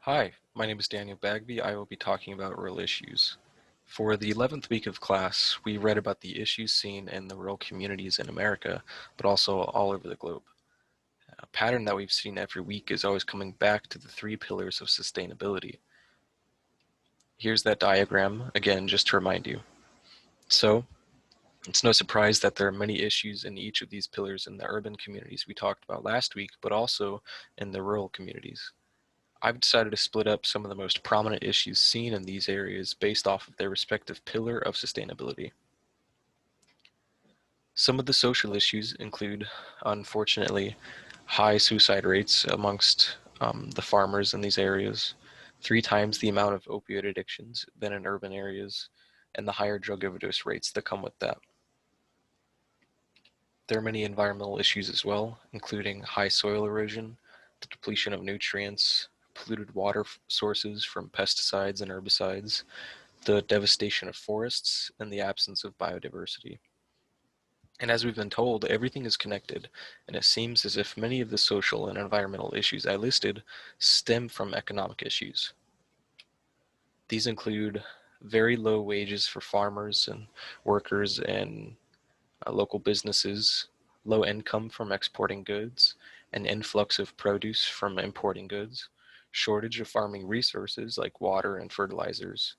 Hi, my name is Daniel Bagby. I will be talking about rural issues. For the 11th week of class, we read about the issues seen in the rural communities in America, but also all over the globe. A pattern that we've seen every week is always coming back to the three pillars of sustainability. Here's that diagram, again, just to remind you. So, it's no surprise that there are many issues in each of these pillars in the urban communities we talked about last week, but also in the rural communities. I've decided to split up some of the most prominent issues seen in these areas based off of their respective pillar of sustainability. Some of the social issues include, unfortunately, high suicide rates amongst the farmers in these areas, 3 times the amount of opioid addictions than in urban areas, and the higher drug overdose rates that come with that. There are many environmental issues as well, including high soil erosion, the depletion of nutrients, polluted water sources from pesticides and herbicides, the devastation of forests, and the absence of biodiversity. And as we've been told, everything is connected, and it seems as if many of the social and environmental issues I listed stem from economic issues. These include very low wages for farmers and workers and local businesses, low income from exporting goods, an influx of produce from importing goods, shortage of farming resources like water and fertilizers,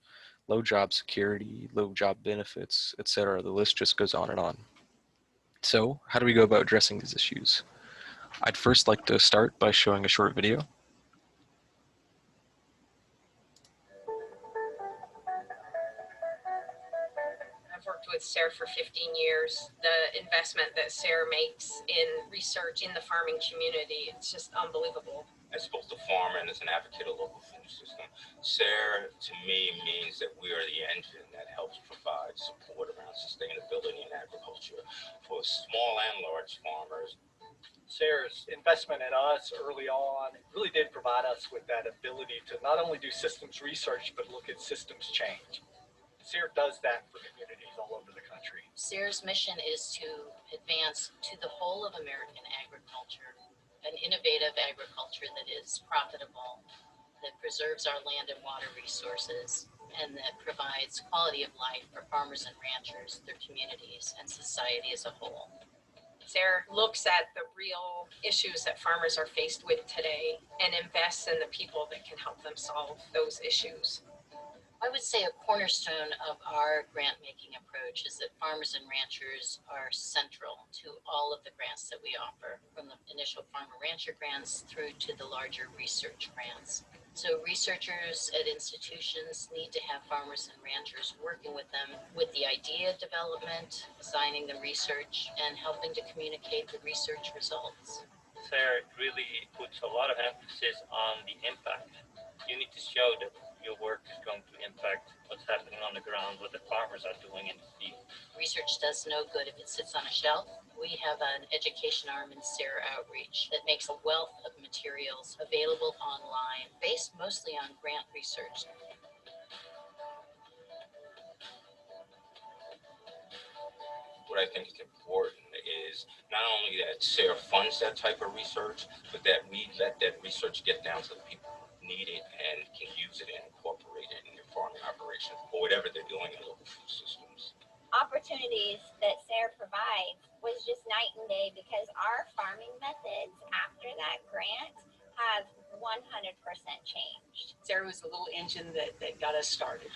low job security, low job benefits, etc. The list just goes on and on. So, how do we go about addressing these issues? I'd first like to start by showing a short video. I've worked with SARE for 15 years. The investment that SARE makes in research in the farming community, it's just unbelievable. As both a farmer and as an advocate of local food system, SARE to me means that we are the engine that helps provide support around sustainability in agriculture for small and large farmers. SARE's investment in us early on really did provide us with that ability to not only do systems research, but look at systems change. SARE does that for communities all over the country. SARE's mission is to advance to the whole of American agriculture, an innovative agriculture that is profitable, that preserves our land and water resources, and that provides quality of life for farmers and ranchers, their communities, and society as a whole. SARE looks at the real issues that farmers are faced with today and invests in the people that can help them solve those issues. I would say a cornerstone of our grant-making approach is that farmers and ranchers are central to all of the grants that we offer, from the initial farmer-rancher grants through to the larger research grants. So researchers at institutions need to have farmers and ranchers working with them with the idea development, designing the research, and helping to communicate the research results. SARE really puts a lot of emphasis on the impact. You need to show that your work is going to impact what's happening on the ground, what the farmers are doing in the field. Research does no good if it sits on a shelf. We have an education arm in SARE Outreach that makes a wealth of materials available online, based mostly on grant research. What I think is important is not only that SARE funds that type of research, but that we let that research get down to the people who need it and can use it and incorporate it in their farming operations or whatever they're doing in local food systems. Opportunities that SARE provides was just night and day because our farming methods after that grant have 100% changed. SARE was the little engine that got us started.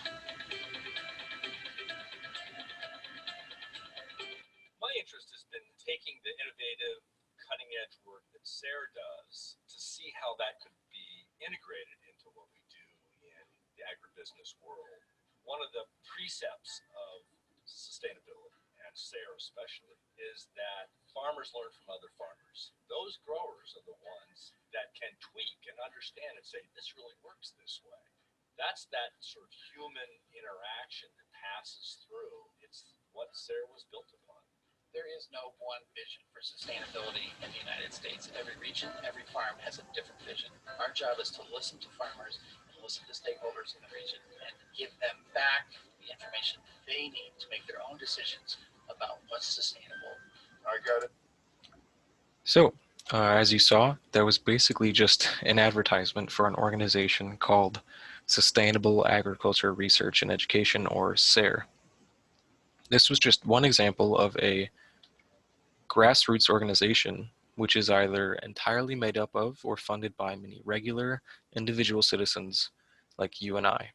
My interest has been taking the innovative, cutting-edge work that SARE does to see how that could be integrated into what we do in the agribusiness world. One of the precepts of sustainability, and SARE especially, is that farmers learn from other farmers. Those growers are the ones that can tweak and understand and say, this really works this way. That's that sort of human interaction that passes through. It's what SARE was built upon. There is no one vision for sustainability in the United States. Every region, every farm has a different vision. Our job is to listen to farmers and listen to stakeholders in the region and give them back the information they need to make their own decisions about what's sustainable. I got it. So, As you saw, that was basically just an advertisement for an organization called Sustainable Agriculture Research and Education, or SARE. This was just one example of a grassroots organization which is either entirely made up of or funded by many regular individual citizens like you and I.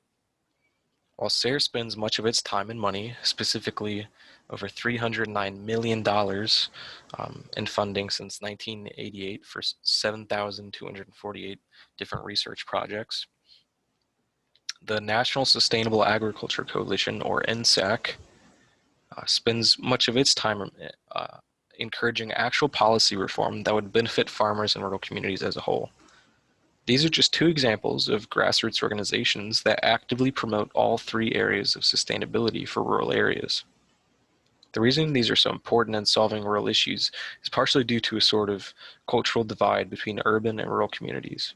While SARE spends much of its time and money, specifically over $309 million in funding since 1988 for 7,248 different research projects, the National Sustainable Agriculture Coalition, or NSAC, spends much of its time encouraging actual policy reform that would benefit farmers and rural communities as a whole. These are just two examples of grassroots organizations that actively promote all three areas of sustainability for rural areas. The reason these are so important in solving rural issues is partially due to a sort of cultural divide between urban and rural communities.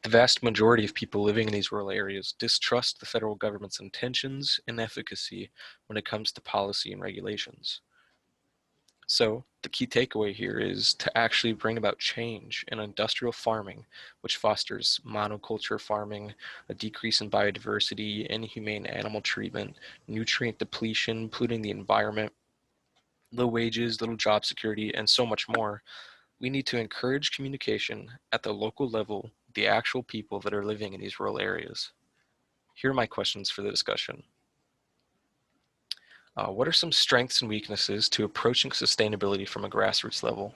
The vast majority of people living in these rural areas distrust the federal government's intentions and efficacy when it comes to policy and regulations. So the key takeaway here is to actually bring about change in industrial farming, which fosters monoculture farming, a decrease in biodiversity, inhumane animal treatment, nutrient depletion, polluting the environment, low wages, little job security, and so much more. We need to encourage communication at the local level, the actual people that are living in these rural areas. Here are my questions for the discussion. What are some strengths and weaknesses to approaching sustainability from a grassroots level?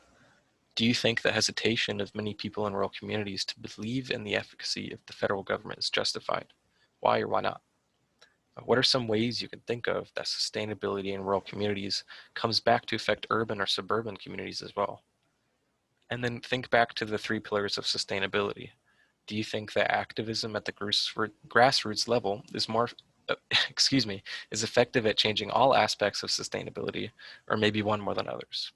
Do you think the hesitation of many people in rural communities to believe in the efficacy of the federal government is justified? Why or why not? What are some ways you can think of that sustainability in rural communities comes back to affect urban or suburban communities as well? And then think back to the three pillars of sustainability. Do you think that activism at the grassroots level is more is effective at changing all aspects of sustainability, or maybe one more than others?